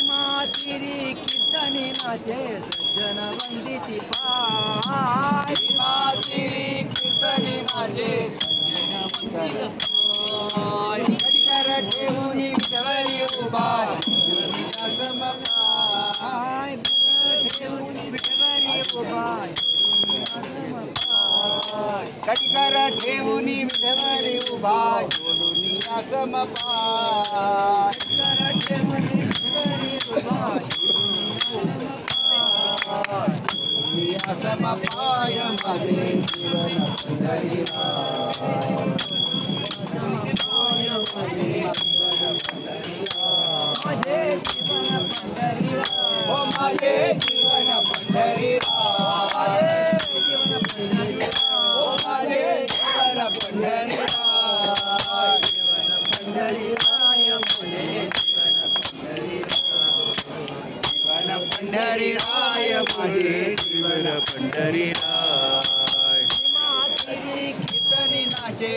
मातिरी कीर्तनी नाचे सज्जन वंदिती पाय मातिरी कीर्तनी नाचे सज्जन वंदिती पाय कटिकर ठेवून विठवरी उभाय समपाय ठेवून विठवरी उभाय कटिकर ठेवून विठवरी उभाय दुनिया समपाय समपाय माझे जीवन पंढरीराय ओ माझे जीवन पंढरीराय ओ माझे जीवन पंढरीराय पंढरीराय माझे जीवन पंढरीराय कीर्तनी नाचे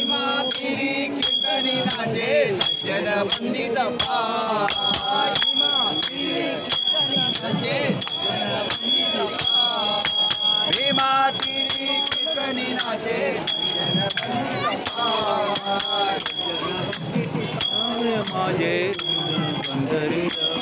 मातिरी कीर्तनी नाचे सज्जन वंदित पाय मातिरी कीर्तनी नाचे सज्जन वंदित पाय माझे पंढरीराय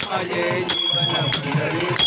माझे जीवन पंढरीराय